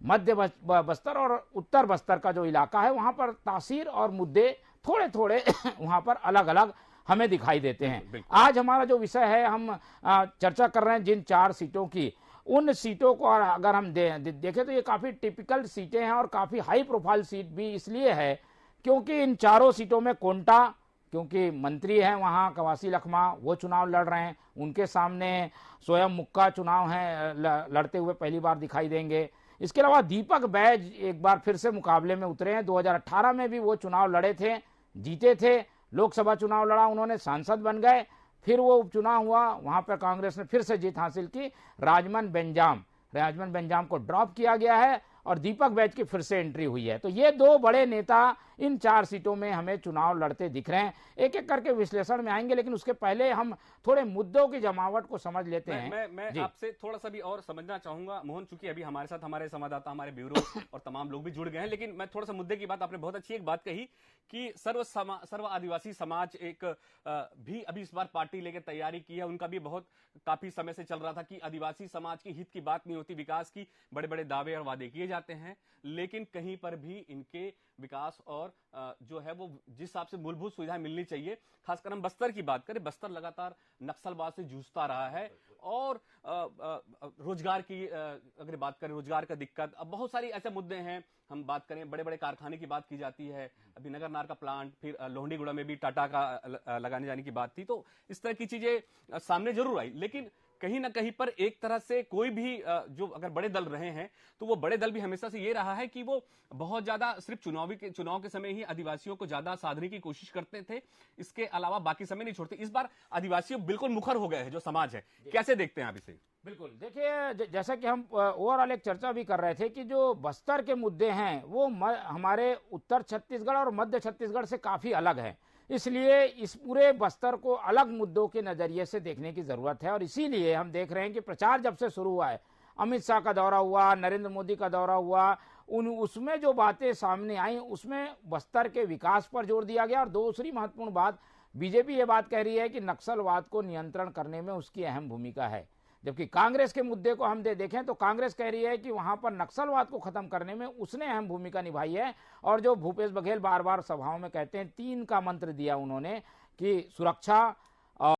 मध्य बस्तर और उत्तर बस्तर का जो इलाका है वहां पर तासीर और मुद्दे थोड़े थोड़े वहां पर अलग अलग हमें दिखाई देते हैं। आज हमारा जो विषय है, हम चर्चा कर रहे हैं जिन 4 सीटों की, उन सीटों को अगर हम देखें तो ये काफी टिपिकल सीटें हैं और काफी हाई प्रोफाइल सीट भी इसलिए है क्योंकि इन चारों सीटों में कोंटा, क्योंकि मंत्री हैं वहां कवासी लखमा, वो चुनाव लड़ रहे हैं, उनके सामने स्वयं मुक्का चुनाव हैं, लड़ते हुए पहली बार दिखाई देंगे। इसके अलावा दीपक बैज एक बार फिर से मुकाबले में उतरे हैं। 2018 में भी वो चुनाव लड़े थे, जीते थे, लोकसभा चुनाव लड़ा, उन्होंने सांसद बन गए, फिर वो उपचुनाव हुआ, वहां पर कांग्रेस ने फिर से जीत हासिल की। राजमन बेंजाम को ड्रॉप किया गया है और दीपक बैज की फिर से एंट्री हुई है। तो ये 2 बड़े नेता इन 4 सीटों में हमें चुनाव लड़ते दिख रहे हैं। एक एक करके विश्लेषण में आएंगे, लेकिन उसके पहले हम थोड़े मुद्दों की जमावट को समझ लेते हैं। मैं आपसे थोड़ा सा भी और समझना चाहूंगा मोहन, चूंकि अभी हमारे साथ हमारे संवाददाता, हमारे ब्यूरो और तमाम लोग भी जुड़ गए हैं, लेकिन मैं थोड़ा सा मुद्दे की बात, आपने बहुत अच्छी एक बात कही कि सर्व आदिवासी समाज एक भी अभी इस बार पार्टी लेकर तैयारी की है। उनका भी काफी समय से चल रहा था कि आदिवासी समाज की हित की बात नहीं होती, विकास की बड़े बड़े दावे और वादे किए जाते हैं, लेकिन कहीं पर भी इनके विकास और जो है वो जिस हिसाब से मूलभूत सुविधाएं मिलनी चाहिए, खासकर हम बस्तर की बात करें, बस्तर लगातार नक्सलवाद से जूझता रहा है और रोजगार की अगर बात करें, रोजगार का दिक्कत, अब बहुत सारी ऐसे मुद्दे हैं। हम बात करें, बड़े बड़े कारखाने की बात की जाती है, अभी नगरनार का प्लांट, फिर लोहंडीगुड़ा में भी टाटा का लगाने जाने की बात थी, तो इस तरह की चीजें सामने जरूर आई। लेकिन कहीं ना कहीं पर एक तरह से कोई भी जो अगर बड़े दल रहे हैं तो वो बड़े दल भी हमेशा से ये रहा है कि वो बहुत ज्यादा सिर्फ चुनाव के समय ही आदिवासियों को ज्यादा साधने की कोशिश करते थे, इसके अलावा बाकी समय नहीं छोड़ते। इस बार आदिवासी बिल्कुल मुखर हो गए हैं जो समाज है, कैसे देखते हैं आप इसे? बिल्कुल, देखिए जैसा कि हम ओवरऑल एक चर्चा भी कर रहे थे कि जो बस्तर के मुद्दे हैं वो हमारे उत्तर छत्तीसगढ़ और मध्य छत्तीसगढ़ से काफी अलग है, इसलिए इस पूरे बस्तर को अलग मुद्दों के नजरिए से देखने की जरूरत है। और इसीलिए हम देख रहे हैं कि प्रचार जब से शुरू हुआ है, अमित शाह का दौरा हुआ, नरेंद्र मोदी का दौरा हुआ, उसमें जो बातें सामने आई उसमें बस्तर के विकास पर जोर दिया गया। और दूसरी महत्वपूर्ण बात, बीजेपी ये बात कह रही है कि नक्सलवाद को नियंत्रण करने में उसकी अहम भूमिका है, जबकि कांग्रेस के मुद्दे को हम देखें तो कांग्रेस कह रही है कि वहां पर नक्सलवाद को खत्म करने में उसने अहम भूमिका निभाई है। और जो भूपेश बघेल बार बार सभाओं में कहते हैं, 3 का मंत्र दिया उन्होंने कि सुरक्षा,